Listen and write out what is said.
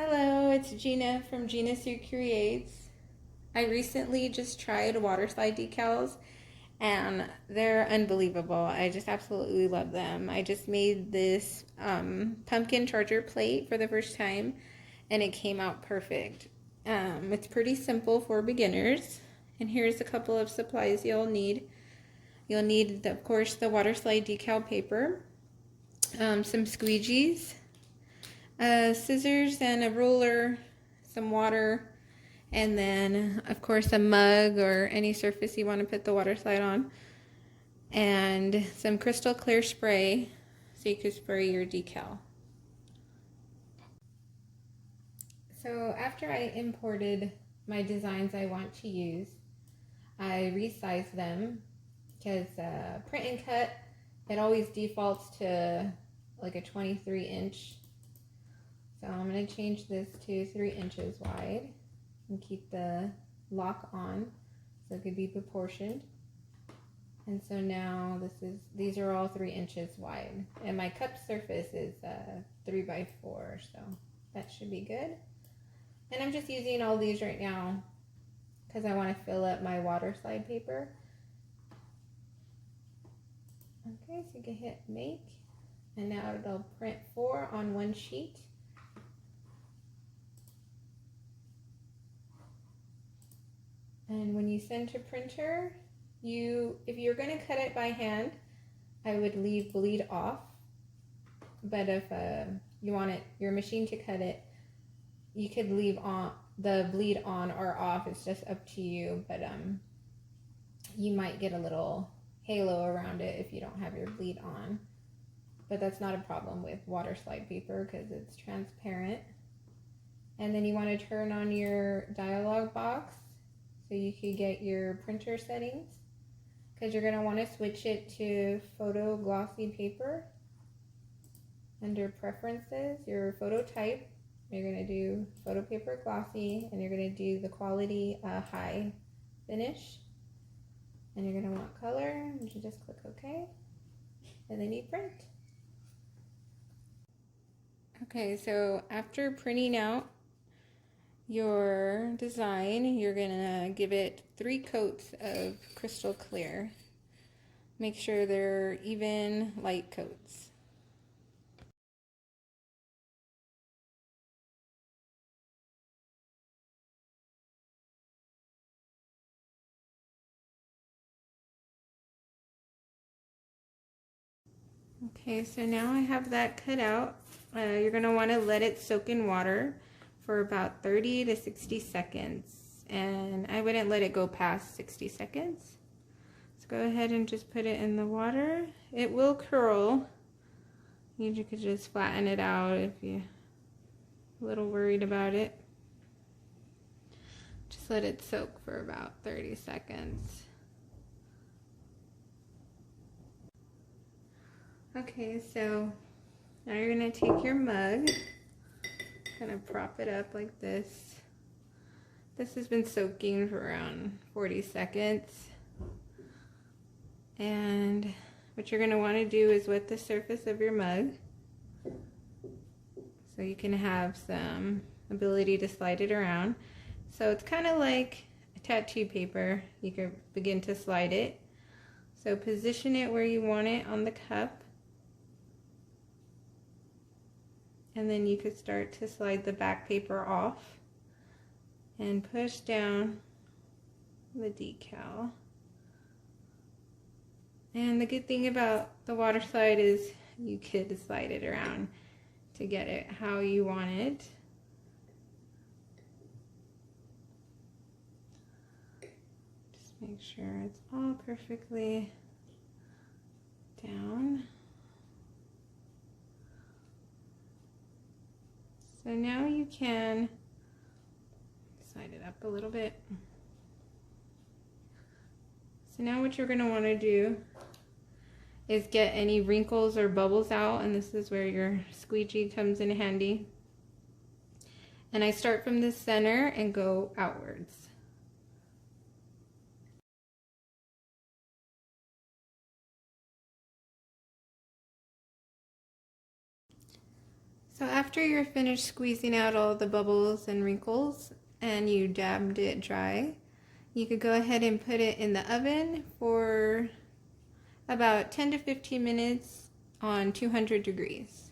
Hello, it's Gina from Gina Sue Creates. I recently just tried Waterslide decals and they're unbelievable. I just absolutely love them. I just made this pumpkin charger plate for the first time and it came out perfect. It's pretty simple for beginners. And here's a couple of supplies you'll need. You'll need, of course, the Waterslide decal paper, some squeegees, scissors and a ruler, some water, and then of course a mug or any surface you want to put the water slide on, and some crystal clear spray so you can spray your decal. So after I imported my designs I want to use, I resized them because print and cut, it always defaults to like a 23-inch. So I'm going to change this to 3 inches wide and keep the lock on so it could be proportioned. And so now these are all 3 inches wide. And my cup surface is 3 by 4, so that should be good. And I'm just using all these right now because I want to fill up my water slide paper. Okay, so you can hit make, and now it'll print 4 on one sheet. And when you send to printer, if you're going to cut it by hand, I would leave bleed off. But if you want your machine to cut it, you could leave the bleed on or off. It's just up to you. But you might get a little halo around it if you don't have your bleed on. But that's not a problem with water slide paper because it's transparent. And then you want to turn on your dialog box so you could get your printer settings, because you're going to want to switch it to photo glossy paper. Under preferences, your photo type, you're going to do photo paper glossy, and you're going to do the quality high finish. And you're going to want color, and you just click OK, and then you print. Okay, so after printing out your design, you're gonna give it 3 coats of crystal clear. Make sure they're even light coats. Okay, so now I have that cut out. You're gonna want to let it soak in water for about 30 to 60 seconds. And I wouldn't let it go past 60 seconds. So go ahead and just put it in the water. It will curl. You could just flatten it out if you're a little worried about it. Just let it soak for about 30 seconds. Okay, so now you're gonna take your mug, kind of prop it up like this. This has been soaking for around 40 seconds. And what you're gonna wanna do is wet the surface of your mug so you can have some ability to slide it around. So it's kind of like a tattoo paper. You can begin to slide it. So position it where you want it on the cup. And then you could start to slide the back paper off and push down the decal. And the good thing about the water slide is you could slide it around to get it how you want it. Just make sure it's all perfectly down. So now you can slide it up a little bit. So now what you're going to want to do is get any wrinkles or bubbles out, and this is where your squeegee comes in handy. And I start from the center and go outwards. So after you're finished squeezing out all the bubbles and wrinkles and you dabbed it dry, you could go ahead and put it in the oven for about 10 to 15 minutes on 200 degrees.